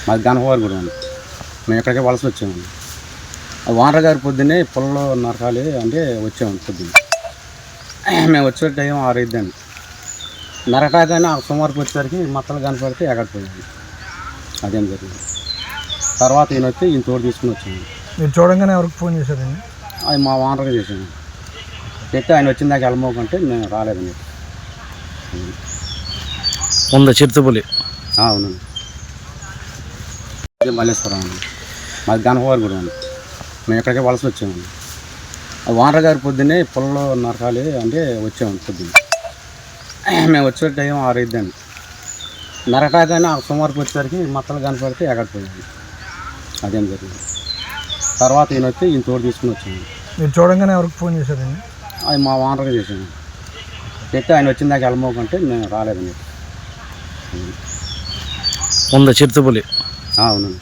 మాది గణపవరగూడెం అండి. మేము ఇక్కడికే వలస వచ్చామండి. ఓనర్ గారు పొద్దున్నే పొలంలో నరకాలి అంటే వచ్చామండి పొద్దున్న. మేము వచ్చే టైం 6 అయిద్దండి. నరకాగానే సుమారుకి వచ్చేసరికి మత్తలు కనపడితే ఎగడిపోయాను. అదేం జరిగింది. తర్వాత ఈయన వచ్చి ఈయన తోడు తీసుకుని వచ్చాను. మీరు చూడంగానే ఎవరికి ఫోన్ చేశారండి? అది మా ఓనర్గా చేశాను. చెప్తే ఆయన వచ్చిన దాకా వెళ్ళమోకంటే నేను రాలేదండి. ఉందా చిరుతపులి? అవునండి. అదే మల్లేశ్వరం అండి. మాది గణపవరగూడెం అండి. మేము ఇక్కడికే వలస వచ్చామండి. ఓనర్ గారు పొద్దున్నే పొలంలో నరకాలి అంటే వచ్చామండి పొద్దున్న. మేము వచ్చే టైం 6 అయిద్దండి. నరకాగానే సుమారుకి వచ్చేసరికి మత్తలు కనపడితే ఎగడిపోయాను. అదేం జరిగింది. తర్వాత ఈయన వచ్చి ఈయన తోడు తీసుకుని వచ్చాను. మీరు చూడంగానే ఎవరికి ఫోన్ చేశారండి? అది మా ఓనర్గా చేశాను. చెప్తే ఆయన వచ్చిన దాకా వెళ్ళమోకంటే నేను రాలేదండి. ఉందా చిరుతపులి? అవునండి.